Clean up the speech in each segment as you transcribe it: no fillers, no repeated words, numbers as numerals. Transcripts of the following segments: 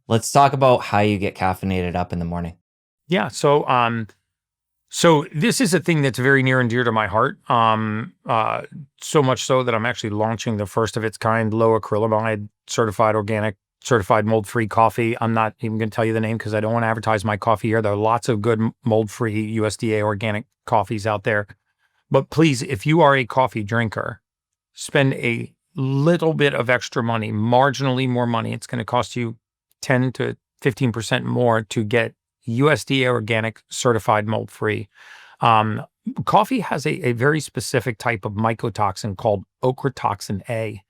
Let's talk about how you get caffeinated up in the morning. Yeah. So this is a thing that's very near and dear to my heart. So much so that I'm actually launching the first of its kind low acrylamide certified organic, certified mold-free coffee. I'm not even going to tell you the name because I don't want to advertise my coffee here. There are lots of good mold-free USDA organic coffees out there. But please, if you are a coffee drinker, spend a little bit of extra money, marginally more money. It's going to cost you 10 to 15% more to get USDA organic certified mold free. Um, Coffee has a very specific type of mycotoxin called ochratoxin A.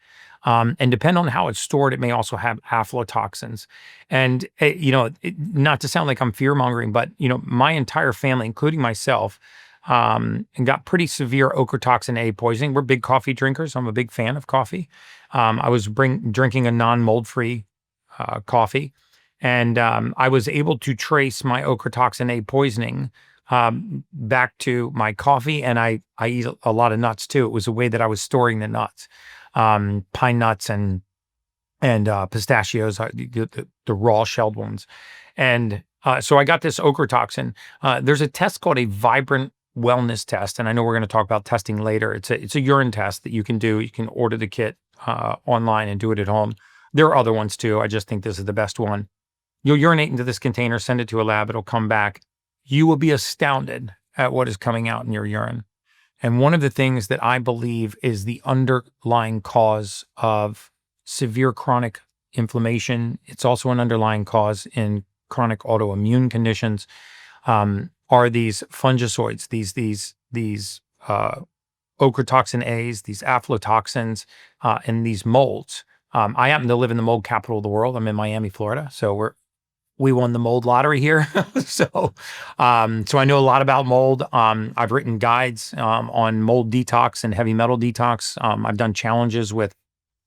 And depending on how it's stored, it may also have aflatoxins. And, not to sound like I'm fear mongering, but, my entire family, including myself, and got pretty severe ochratoxin A poisoning. We're big coffee drinkers. I'm a big fan of coffee. I was drinking a non-mold free coffee, and I was able to trace my ochratoxin A poisoning back to my coffee, and I eat a lot of nuts too. It was the way that I was storing the nuts, pine nuts and pistachios, the raw shelled ones, and so I got this ochratoxin. There's a test called a vibrant wellness test, and I know we're going to talk about testing later. It's a urine test that you can do. You can order the kit online and do it at home. There are other ones too. I just think this is the best one. You'll urinate into this container, send it to a lab, it'll come back. You will be astounded at what is coming out in your urine. And one of the things that I believe is the underlying cause of severe chronic inflammation, it's also an underlying cause in chronic autoimmune conditions, are these fungisoids, these ochratoxin A's, these aflatoxins, and these molds. I happen to live in the mold capital of the world. I'm in Miami, Florida, so we won the mold lottery here. So I know a lot about mold. I've written guides on mold detox and heavy metal detox. I've done challenges with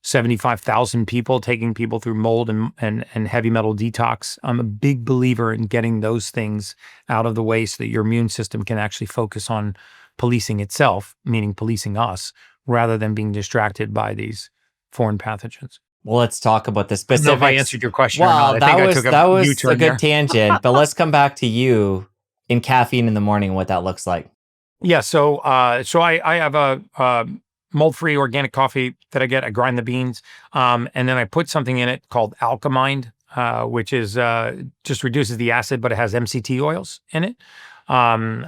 75,000 people, taking people through mold and heavy metal detox. I'm a big believer in getting those things out of the way so that your immune system can actually focus on policing itself, meaning policing us, rather than being distracted by these foreign pathogens. Well, let's talk about the I don't know if I specifics. answered your question or not. Well, I that think I was took a that was a U-turn good there. tangent, but let's come back to you in caffeine in the morning, what that looks like. Yeah, so I have a mold-free organic coffee that I get. I grind the beans, and then I put something in it called alkamind, which is just reduces the acid, but it has MCT oils in it.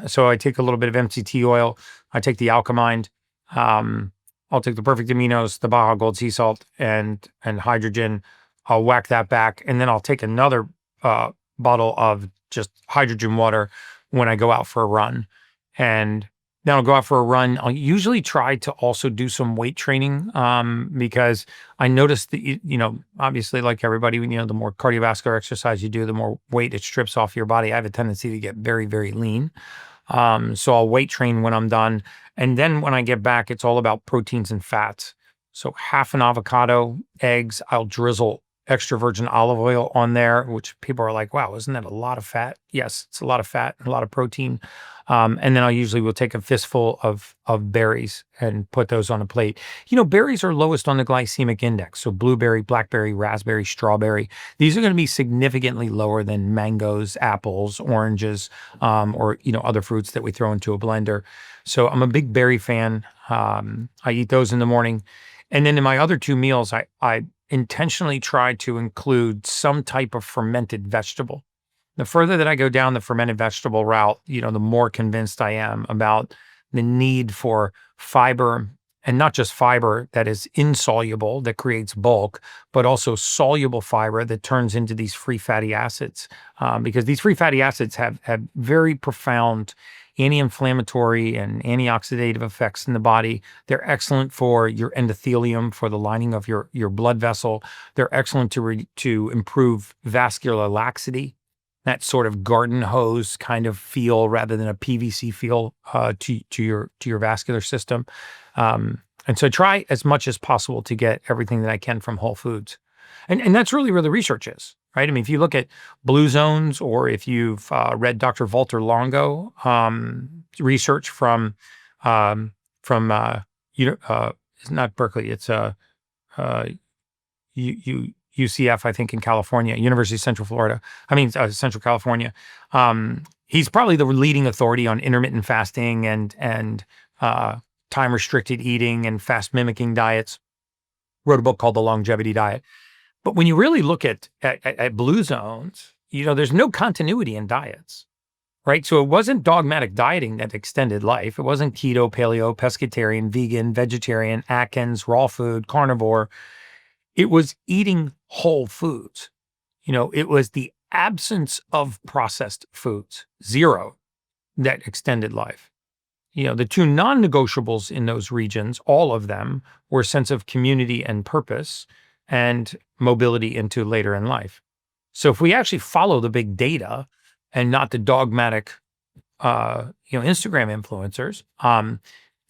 So I take a little bit of MCT oil. I take the alkamind. I'll take the perfect aminos, the Baja Gold sea salt, and hydrogen. I'll whack that back, and then I'll take another bottle of just hydrogen water when I go out for a run. And then I'll go out for a run. I'll usually try to also do some weight training because I noticed that, obviously, like everybody, the more cardiovascular exercise you do, the more weight it strips off your body. I have a tendency to get very, very lean. So I'll weight train when I'm done. And then when I get back, it's all about proteins and fats. So half an avocado, eggs, I'll drizzle extra virgin olive oil on there, which people are like, wow, isn't that a lot of fat? Yes, it's a lot of fat, a lot of protein. And then I usually will take a fistful of berries and put those on a plate. Berries are lowest on the glycemic index. So blueberry, blackberry, raspberry, strawberry, these are going to be significantly lower than mangoes, apples, oranges, or other fruits that we throw into a blender. So I'm a big berry fan. I eat those in the morning. And then in my other two meals, I intentionally try to include some type of fermented vegetable. The further that I go down the fermented vegetable route, the more convinced I am about the need for fiber, and not just fiber that is insoluble, that creates bulk, but also soluble fiber that turns into these free fatty acids. Because these free fatty acids have very profound anti-inflammatory and antioxidative effects in the body. They're excellent for your endothelium, for the lining of your blood vessel. They're excellent to improve vascular laxity, that sort of garden hose kind of feel rather than a PVC feel to your vascular system. And so try as much as possible to get everything that I can from whole foods. And that's really where the research is, right? I mean, if you look at Blue Zones, or if you've read Dr. Walter Longo research from it's not Berkeley, it's UCF, I think in California, University of Central California. He's probably the leading authority on intermittent fasting and time restricted eating and fast mimicking diets. Wrote a book called The Longevity Diet. But when you really look at blue zones, there's no continuity in diets, right? So it wasn't dogmatic dieting that extended life. It wasn't keto, paleo, pescatarian, vegan, vegetarian, Atkins, raw food, carnivore. It was eating whole foods. It was the absence of processed foods, zero, that extended life. The two non-negotiables in those regions, all of them, were a sense of community and purpose and mobility into later in life. So if we actually follow the big data and not the dogmatic, Instagram influencers,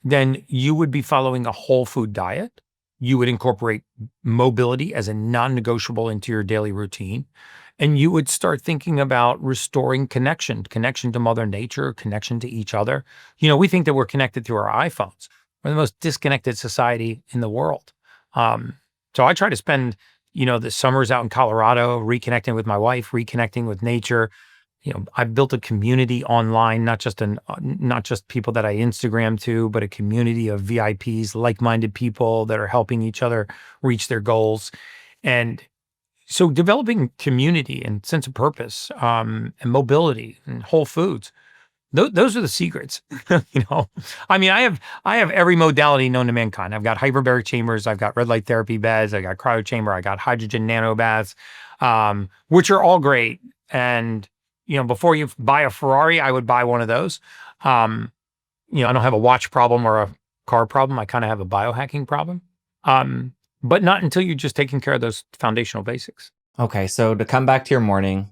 then you would be following a whole food diet. You would incorporate mobility as a non-negotiable into your daily routine. And you would start thinking about restoring connection to Mother Nature, connection to each other. We think that we're connected through our iPhones. We're the most disconnected society in the world. So I try to spend, the summers out in Colorado, reconnecting with my wife, reconnecting with nature. I've built a community online, not just people that I Instagram to, but a community of VIPs, like-minded people that are helping each other reach their goals. And so developing community and sense of purpose, and mobility and whole foods, those are the secrets. I have every modality known to mankind. I've got hyperbaric chambers, I've got red light therapy beds, I got cryo chamber, I got hydrogen nano baths, which are all great. And before you buy a Ferrari, I would buy one of those. I don't have a watch problem or a car problem. I kind of have a biohacking problem. But not until you're just taking care of those foundational basics. Okay, so to come back to your morning,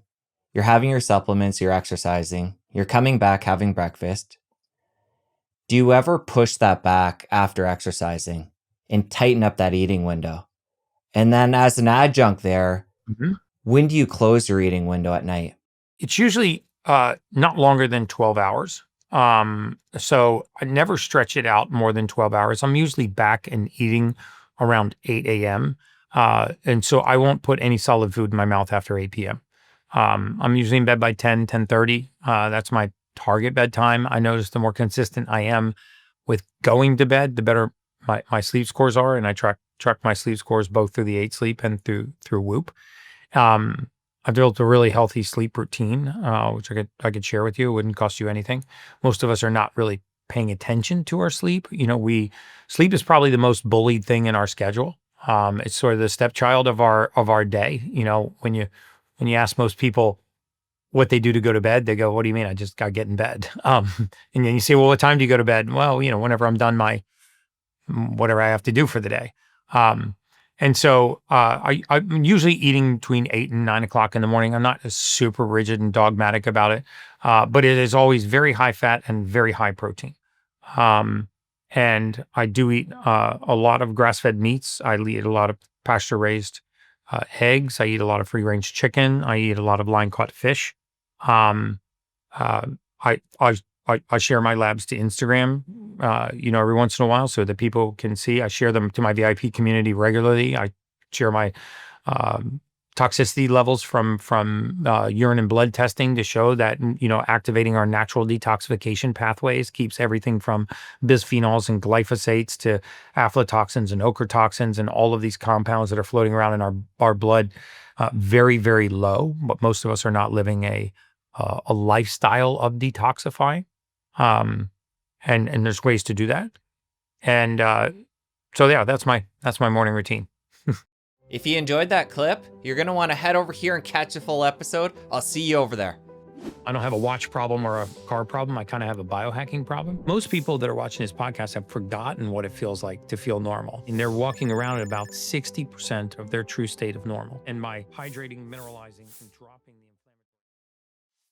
you're having your supplements, you're exercising, you're coming back having breakfast. Do you ever push that back after exercising and tighten up that eating window? And then as an adjunct there, when do you close your eating window at night? It's usually not longer than 12 hours. So I never stretch it out more than 12 hours. I'm usually back and eating around 8 a.m. And so I won't put any solid food in my mouth after 8 p.m. I'm usually in bed by 10:30. That's my target bedtime. I notice the more consistent I am with going to bed, the better my sleep scores are. And I track my sleep scores both through the 8 Sleep and through Whoop. I've built a really healthy sleep routine, which I could share with you. It wouldn't cost you anything. Most of us are not really paying attention to our sleep. Sleep is probably the most bullied thing in our schedule. It's sort of the stepchild of our day. When you ask most people what they do to go to bed, they go, "What do you mean? I just got to get in bed." And then you say, "Well, what time do you go to bed?" Well, whenever I'm done my whatever I have to do for the day. And so I'm usually eating between 8 and 9 o'clock in the morning. I'm not super rigid and dogmatic about it, but it is always very high fat and very high protein. And I do eat a lot of grass-fed meats. I eat a lot of pasture-raised eggs. I eat a lot of free-range chicken. I eat a lot of line-caught fish. I share my labs to Instagram, every once in a while so that people can see. I share them to my VIP community regularly. I share my toxicity levels from urine and blood testing to show that, activating our natural detoxification pathways keeps everything from bisphenols and glyphosates to aflatoxins and ochratoxins and all of these compounds that are floating around in our blood very, very low. But most of us are not living a lifestyle of detoxifying. And there's ways to do that. And so yeah, that's my morning routine. If you enjoyed that clip, you're going to want to head over here and catch the full episode. I'll see you over there. I don't have a watch problem or a car problem. I kind of have a biohacking problem. Most people that are watching this podcast have forgotten what it feels like to feel normal. And they're walking around at about 60% of their true state of normal. And my hydrating, mineralizing, and dropping